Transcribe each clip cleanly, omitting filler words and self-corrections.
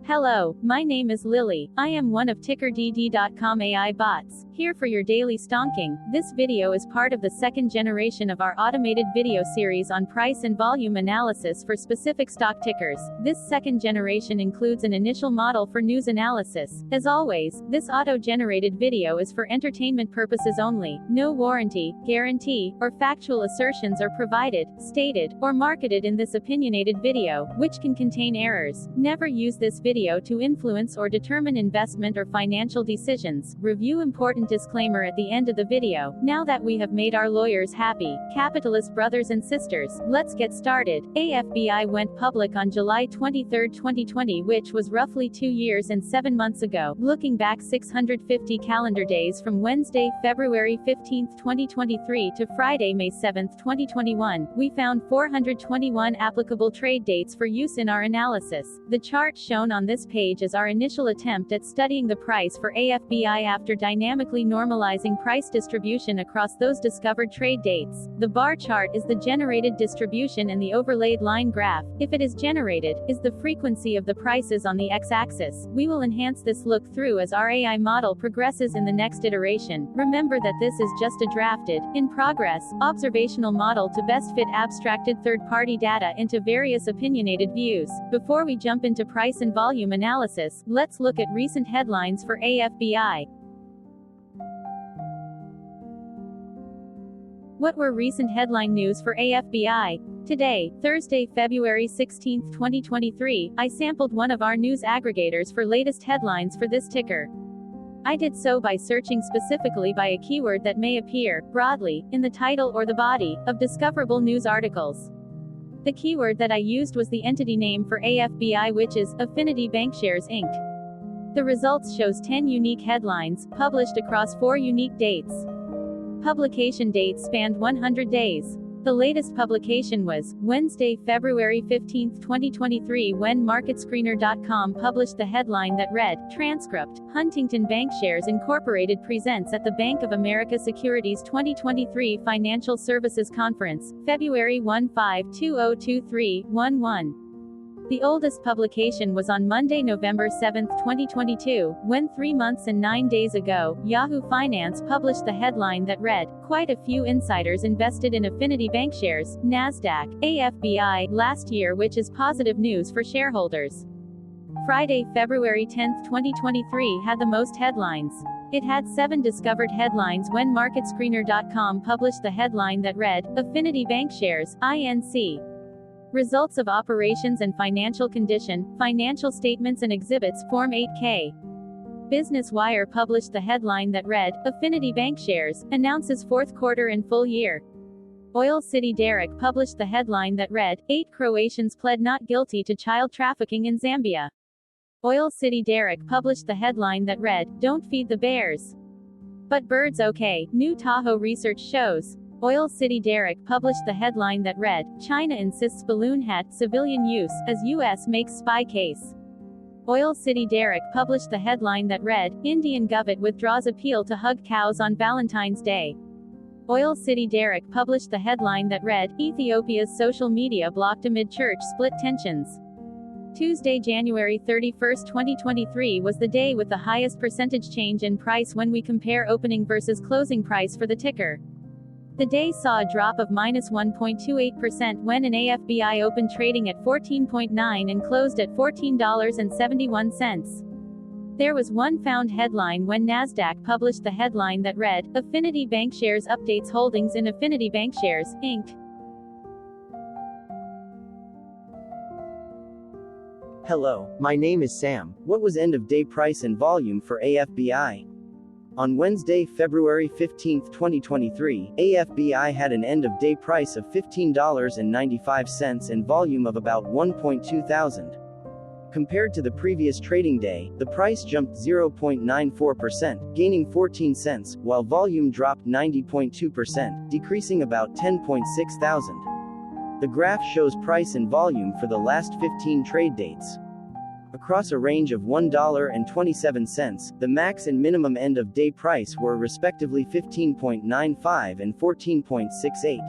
Hello, my name is Lily. I am one of TickerDD.com AI bots, here for your daily stonking. This video is part of the second generation of our automated video series on price and volume analysis for specific stock tickers. This second generation includes an initial model for news analysis. As always, this auto-generated video is for entertainment purposes only. No warranty, guarantee, or factual assertions are provided, stated, or marketed in this opinionated video, which can contain errors. Never use this video to influence or determine investment or financial decisions. Review important disclaimer at the end of the video. Now that we have made our lawyers happy, capitalist brothers and sisters, let's get started. AFBI went public on July 23, 2020, which was roughly 2 years and 7 months ago. Looking back 650 calendar days from Wednesday, February 15, 2023 to Friday, May 7, 2021, we found 421 applicable trade dates for use in our analysis. The chart shown on this page is our initial attempt at studying the price for AFBI after dynamically normalizing price distribution across those discovered trade dates. The bar chart is the generated distribution and the overlaid line graph, if it is generated, is the frequency of the prices on the x-axis. We will enhance this look through as our AI model progresses in the next iteration. Remember that this is just a drafted, in progress, observational model to best fit abstracted third-party data into various opinionated views. Before we jump into price and volume analysis, let's look at recent headlines for AFBI. What were recent headline news for AFBI? Today, Thursday, February 16, 2023, I sampled one of our news aggregators for latest headlines for this ticker. I did so by searching specifically by a keyword that may appear, broadly, in the title or the body, of discoverable news articles. The keyword that I used was the entity name for AFBI, which is Affinity Bankshares Inc. The results shows 10 unique headlines, published across 4 unique dates. Publication dates spanned 100 days. The latest publication was Wednesday, February 15, 2023, when MarketScreener.com published the headline that read, Transcript, Huntington Bankshares Incorporated presents at the Bank of America Securities 2023 Financial Services Conference, February 15-2023-11. The oldest publication was on Monday, November 7, 2022, when 3 months and 9 days ago, Yahoo Finance published the headline that read, Quite a few insiders invested in Affinity Bankshares, NASDAQ, AFBI, last year, which is positive news for shareholders. Friday, February 10, 2023 had the most headlines. It had 7 discovered headlines when MarketScreener.com published the headline that read, Affinity Bankshares, INC. Results of operations and financial condition, financial statements and exhibits Form 8K. Business Wire published the headline that read, Affinity Bankshares, announces fourth quarter and full year. Oil City Derrick published the headline that read, 8 Croatians pled not guilty to child trafficking in Zambia. Oil City Derrick published the headline that read, Don't feed the bears. But birds okay, new Tahoe research shows. Oil City Derrick published the headline that read, China insists balloon hat civilian use, as U.S. makes spy case. Oil City Derrick published the headline that read, Indian Government withdraws appeal to hug cows on Valentine's Day. Oil City Derrick published the headline that read, Ethiopia's social media blocked amid church split tensions. Tuesday, January 31, 2023 was the day with the highest percentage change in price when we compare opening versus closing price for the ticker. The day saw a drop of -1.28% when an AFBI opened trading at 14.9 and closed at $14.71. There was one found headline when NASDAQ published the headline that read, Affinity Bankshares updates holdings in Affinity Bankshares, Inc. Hello, my name is Sam. What was end-of-day price and volume for AFBI? On Wednesday, February 15, 2023, AFBI had an end-of-day price of $15.95 and volume of about 1.2 thousand. Compared to the previous trading day, the price jumped 0.94%, gaining 14 cents, while volume dropped 90.2%, decreasing about 10.6 thousand. The graph shows price and volume for the last 15 trade dates. Across a range of $1.27, the max and minimum end-of-day price were respectively 15.95 and 14.68.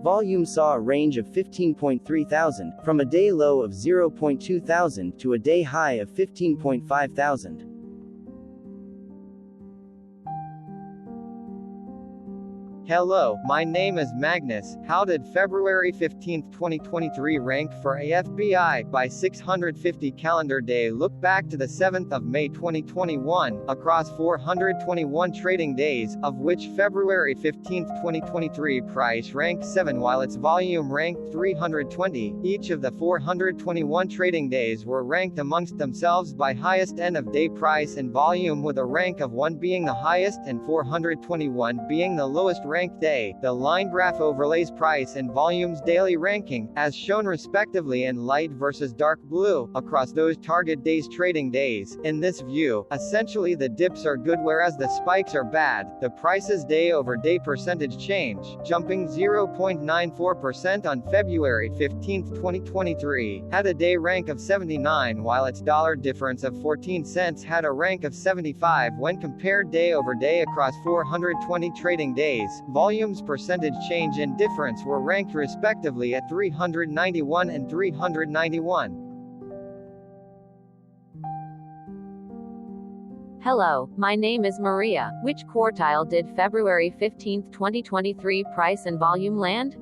Volume saw a range of 15.3 thousand, from a day low of 0.2 thousand to a day high of 15.5 thousand. Hello, my name is Magnus. How did February 15, 2023 rank for AFBI by 650 calendar day? Look back to the 7th of May 2021, across 421 trading days, of which February 15, 2023 price ranked 7 while its volume ranked 320. Each of the 421 trading days were ranked amongst themselves by highest end of day price and volume, with a rank of 1 being the highest and 421 being the lowest ranked day. The line graph overlays price and volume's daily ranking, as shown respectively in light versus dark blue, across those target days trading days. In this view, essentially the dips are good whereas the spikes are bad. The price's day over day percentage change, jumping 0.94% on February 15, 2023, had a day rank of 79 while its dollar difference of 14 cents had a rank of 75 when compared day over day across 420 trading days. Volume's percentage change and difference were ranked respectively at 391 and 391. Hello, my name is Maria. Which quartile did February 15, 2023 price and volume land?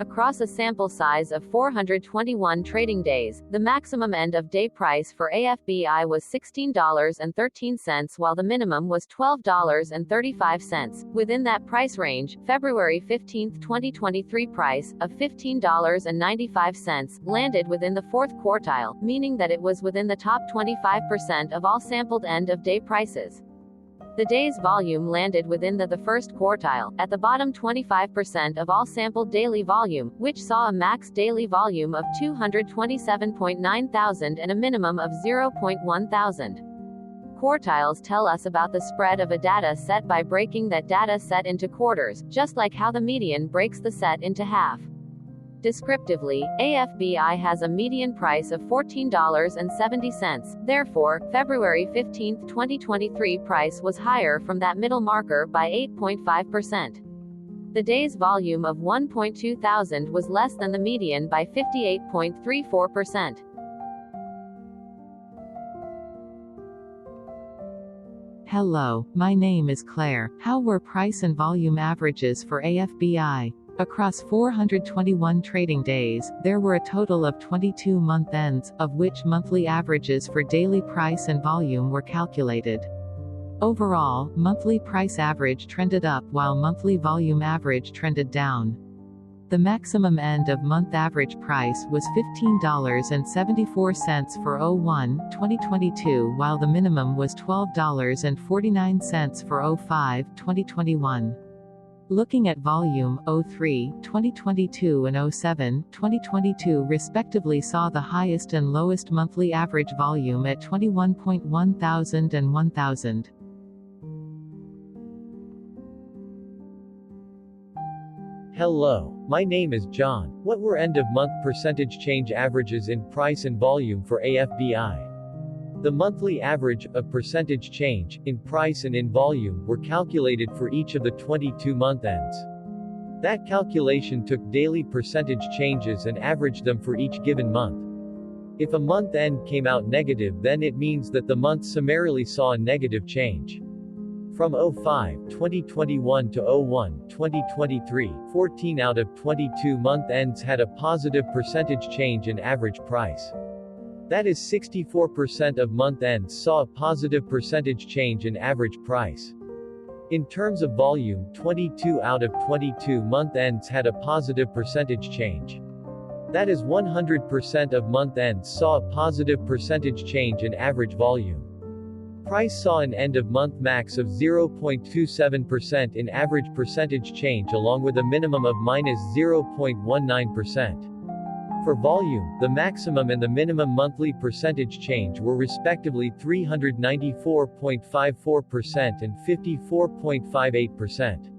Across a sample size of 421 trading days, the maximum end of day price for AFBI was $16.13 while the minimum was $12.35. Within that price range, February 15, 2023 price of $15.95 landed within the fourth quartile, meaning that it was within the top 25% of all sampled end of day prices. The day's volume landed within the first quartile, at the bottom 25% of all sampled daily volume, which saw a max daily volume of 227.9 thousand and a minimum of 0.1 thousand. Quartiles tell us about the spread of a data set by breaking that data set into quarters, just like how the median breaks the set into half. Descriptively, AFBI has a median price of $14.70, therefore, February 15, 2023 price was higher from that middle marker by 8.5%. The day's volume of 1.2 thousand was less than the median by 58.34%. Hello, my name is Claire. How were price and volume averages for AFBI? Across 421 trading days, there were a total of 22 month ends, of which monthly averages for daily price and volume were calculated. Overall, monthly price average trended up while monthly volume average trended down. The maximum end of month average price was $15.74 for 01/2022 while the minimum was $12.49 for 05/2021. Looking at volume, 03/2022 and 07/2022 respectively saw the highest and lowest monthly average volume at 21.1 thousand and 1,000. Hello, my name is John. What were end-of-month percentage change averages in price and volume for AFBI? The monthly average of percentage change, in price and in volume, were calculated for each of the 22 month ends. That calculation took daily percentage changes and averaged them for each given month. If a month end came out negative, then it means that the month summarily saw a negative change. From 05/2021 to 01/2023, 14 out of 22 month ends had a positive percentage change in average price. That is 64% of month ends saw a positive percentage change in average price. In terms of volume, 22 out of 22 month ends had a positive percentage change. That is 100% of month ends saw a positive percentage change in average volume. Price saw an end-of-month max of 0.27% in average percentage change along with a minimum of minus 0.19%. For volume, the maximum and the minimum monthly percentage change were respectively 394.54% and 54.58%.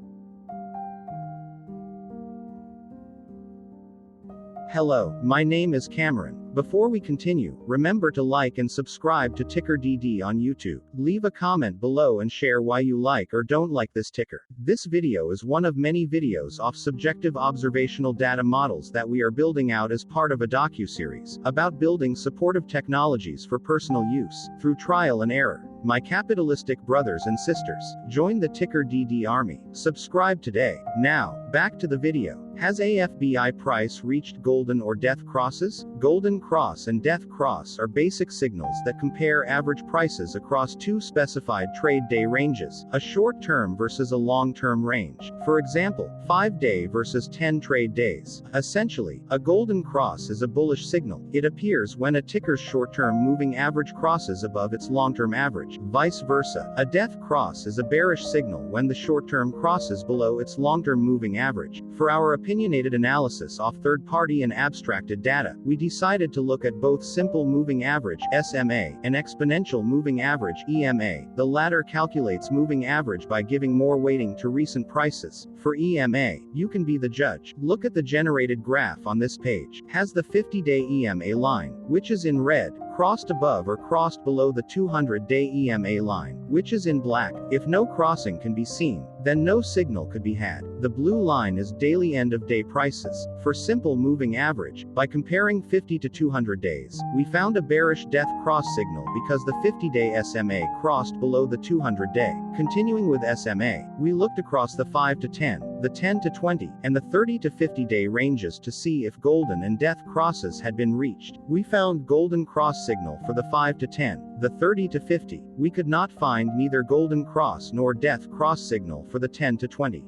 Hello, my name is Cameron. Before we continue, remember to like and subscribe to TickerDD on YouTube. Leave a comment below and share why you like or don't like this ticker. This video is one of many videos off subjective observational data models that we are building out as part of a docu-series about building supportive technologies for personal use, through trial and error. My capitalistic brothers and sisters, join the TickerDD army. Subscribe today. Now, back to the video. Has AFBI price reached golden or death crosses? Golden cross and death cross are basic signals that compare average prices across two specified trade day ranges, a short-term versus a long-term range. For example, 5-day versus 10 trade days. Essentially, a golden cross is a bullish signal. It appears when a ticker's short-term moving average crosses above its long-term average. Vice versa, a death cross is a bearish signal when the short-term crosses below its long-term moving average. For our opinionated analysis off third-party and abstracted data, we decided to look at both simple moving average (SMA) and exponential moving average (EMA). The latter calculates moving average by giving more weighting to recent prices. For EMA, you can be the judge. Look at the generated graph on this page. Has the 50-day EMA line, which is in red, crossed above or crossed below the 200-day EMA line, which is in black. If no crossing can be seen, then no signal could be had. The blue line is daily end-of-day prices. For simple moving average, by comparing 50 to 200 days, we found a bearish death cross signal because the 50-day SMA crossed below the 200-day. Continuing with SMA, we looked across the 5 to 10, the 10 to 20, and the 30 to 50-day ranges to see if golden and death crosses had been reached. We found golden cross signal for the 5 to 10, the 30 to 50. We could not find neither golden cross nor death cross signal for the 10 to 20.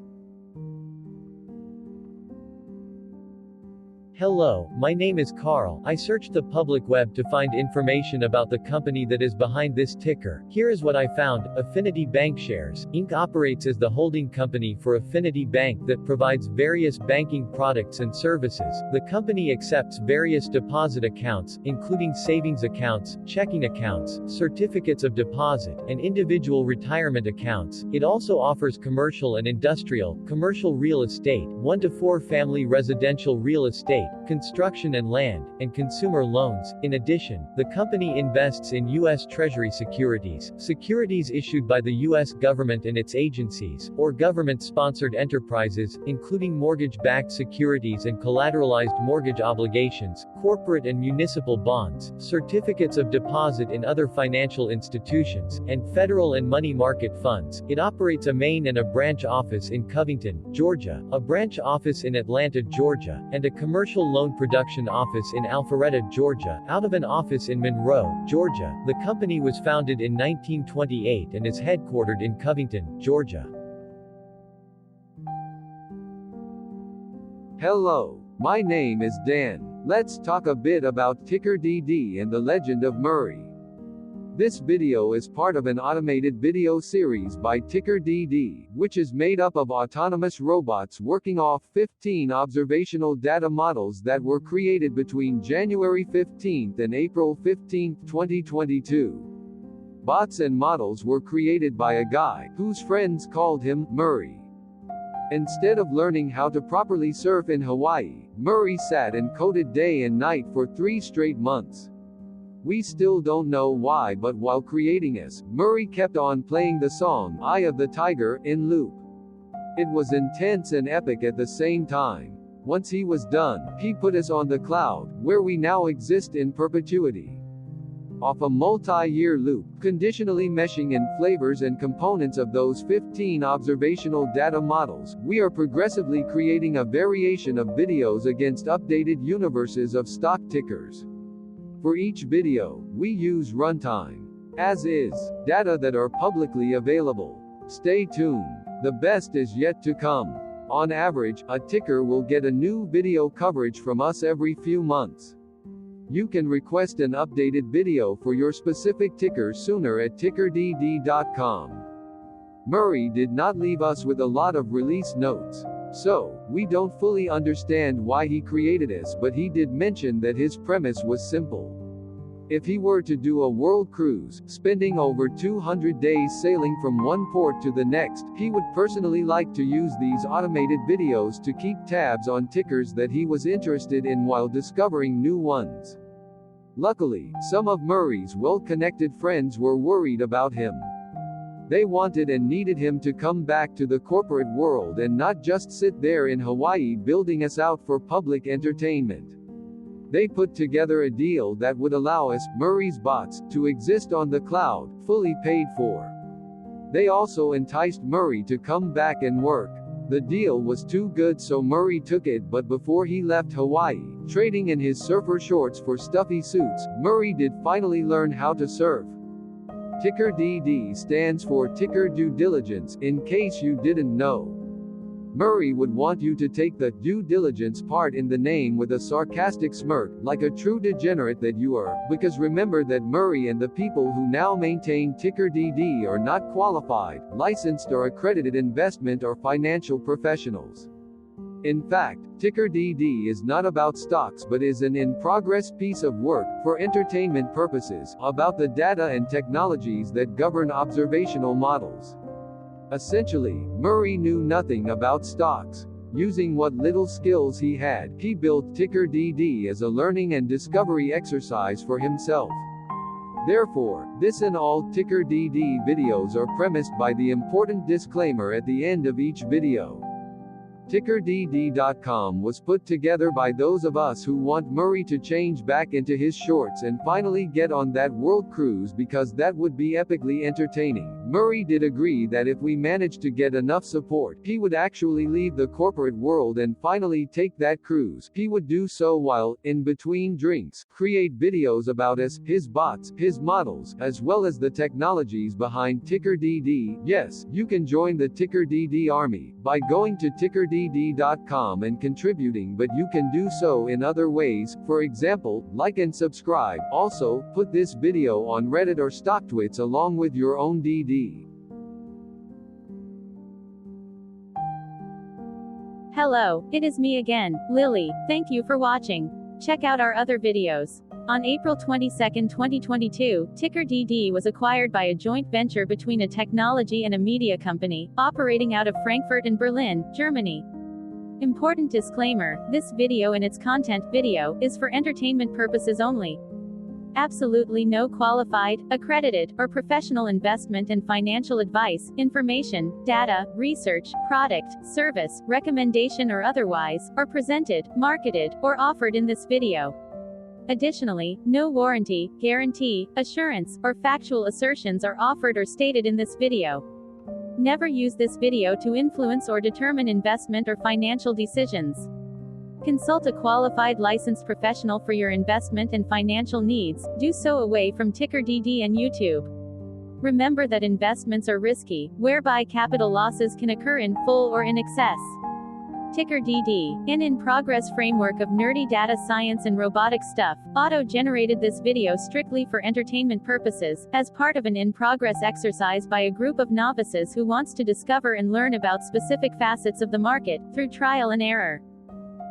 Hello, my name is Carl. I searched the public web to find information about the company that is behind this ticker. Here is what I found. Affinity Bankshares, Inc. operates as the holding company for Affinity Bank that provides various banking products and services. The company accepts various deposit accounts, including savings accounts, checking accounts, certificates of deposit, and individual retirement accounts. It also offers commercial and industrial, commercial real estate, 1 to 4 family residential real estate, construction and land, and consumer loans. In addition, the company invests in U.S. Treasury securities, securities issued by the U.S. government and its agencies, or government-sponsored enterprises, including mortgage-backed securities and collateralized mortgage obligations, corporate and municipal bonds, certificates of deposit in other financial institutions, and federal and money market funds. It operates a main and a branch office in Covington, Georgia, a branch office in Atlanta, Georgia, and a commercial loan production office in Alpharetta, Georgia, out of an office in Monroe, Georgia. The company was founded in 1928 and is headquartered in Covington, Georgia. Hello, my name is Dan. Let's talk a bit about TickerDD and the legend of Murray. This video is part of an automated video series by TickerDD, which is made up of autonomous robots working off 15 observational data models that were created between January 15 and April 15, 2022. Bots and models were created by a guy, whose friends called him Murray. Instead of learning how to properly surf in Hawaii, Murray sat and coded day and night for 3 straight months. We still don't know why, but while creating us, Murray kept on playing the song Eye of the Tiger in loop. It was intense and epic at the same time. Once he was done, he put us on the cloud, where we now exist in perpetuity. Off a multi-year loop, conditionally meshing in flavors and components of those 15 observational data models, we are progressively creating a variation of videos against updated universes of stock tickers. For each video, we use runtime, as is, data that are publicly available. Stay tuned. The best is yet to come. On average, a ticker will get a new video coverage from us every few months. You can request an updated video for your specific ticker sooner at TickerDD.com. Murray did not leave us with a lot of release notes. So, we don't fully understand why he created us, but he did mention that his premise was simple. If he were to do a world cruise, spending over 200 days sailing from one port to the next, he would personally like to use these automated videos to keep tabs on tickers that he was interested in while discovering new ones. Luckily, some of Murray's well-connected friends were worried about him. They wanted and needed him to come back to the corporate world and not just sit there in Hawaii building us out for public entertainment. They put together a deal that would allow us, Murray's bots, to exist on the cloud, fully paid for. They also enticed Murray to come back and work. The deal was too good, so Murray took it, but before he left Hawaii, trading in his surfer shorts for stuffy suits, Murray did finally learn how to surf. TickerDD stands for Ticker Due Diligence, in case you didn't know. Murray would want you to take the due diligence part in the name with a sarcastic smirk, like a true degenerate that you are, because remember that Murray and the people who now maintain TickerDD are not qualified, licensed or accredited investment or financial professionals. In fact, TickerDD is not about stocks but is an in-progress piece of work, for entertainment purposes, about the data and technologies that govern observational models. Essentially, Murray knew nothing about stocks. Using what little skills he had, he built TickerDD as a learning and discovery exercise for himself. Therefore, this and all TickerDD videos are premised by the important disclaimer at the end of each video. TickerDD.com was put together by those of us who want Murray to change back into his shorts and finally get on that world cruise, because that would be epically entertaining. Murray did agree that if we managed to get enough support, he would actually leave the corporate world and finally take that cruise. He would do so while, in between drinks, create videos about us, his bots, his models, as well as the technologies behind TickerDD. Yes, you can join the TickerDD army by going to TickerDD.com and contributing, but you can do so in other ways. For example, like and subscribe. Also, put this video on Reddit or StockTwits along with your own DD. Hello, it is me again, Lily. Thank you for watching. Check out our other videos. On April 22, 2022, TickerDD was acquired by a joint venture between a technology and a media company, operating out of Frankfurt and Berlin, Germany. Important disclaimer, this video and its content video is for entertainment purposes only. Absolutely no qualified, accredited, or professional investment and financial advice, information, data, research, product, service, recommendation or otherwise, are presented, marketed, or offered in this video. Additionally, no warranty, guarantee, assurance, or factual assertions are offered or stated in this video. Never use this video to influence or determine investment or financial decisions. Consult a qualified licensed professional for your investment and financial needs. Do so away from TickerDD and YouTube. Remember that investments are risky, whereby capital losses can occur in full or in excess. TickerDD, an in-progress framework of nerdy data science and robotic stuff, auto-generated this video strictly for entertainment purposes, as part of an in-progress exercise by a group of novices who wants to discover and learn about specific facets of the market, through trial and error.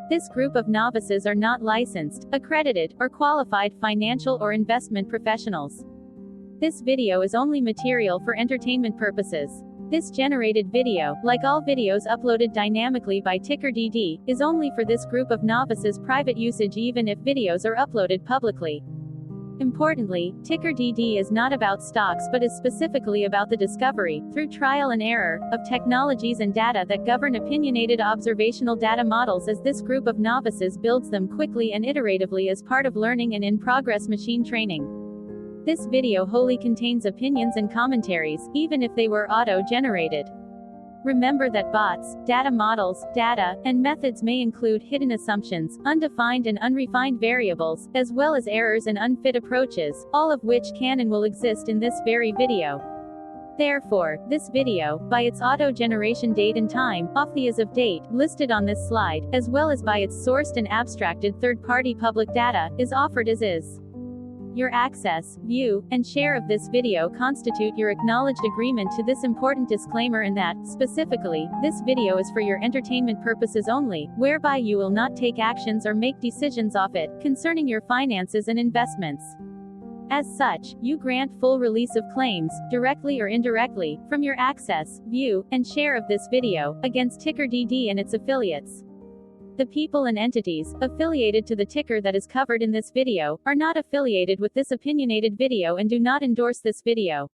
This group of novices are not licensed, accredited, or qualified financial or investment professionals. This video is only material for entertainment purposes. This generated video, like all videos uploaded dynamically by TickerDD, is only for this group of novices' private usage even if videos are uploaded publicly. Importantly, TickerDD is not about stocks but is specifically about the discovery, through trial and error, of technologies and data that govern opinionated observational data models as this group of novices builds them quickly and iteratively as part of learning and in-progress machine training. This video wholly contains opinions and commentaries, even if they were auto-generated. Remember that bots, data models, data, and methods may include hidden assumptions, undefined and unrefined variables, as well as errors and unfit approaches, all of which can and will exist in this very video. Therefore, this video, by its auto-generation date and time, off the as of date, listed on this slide, as well as by its sourced and abstracted third-party public data, is offered as is. Your access, view, and share of this video constitute your acknowledged agreement to this important disclaimer and that, specifically, this video is for your entertainment purposes only, whereby you will not take actions or make decisions off it, concerning your finances and investments. As such, you grant full release of claims, directly or indirectly, from your access, view, and share of this video, against TickerDD and its affiliates. The people and entities affiliated to the ticker that is covered in this video are not affiliated with this opinionated video and do not endorse this video.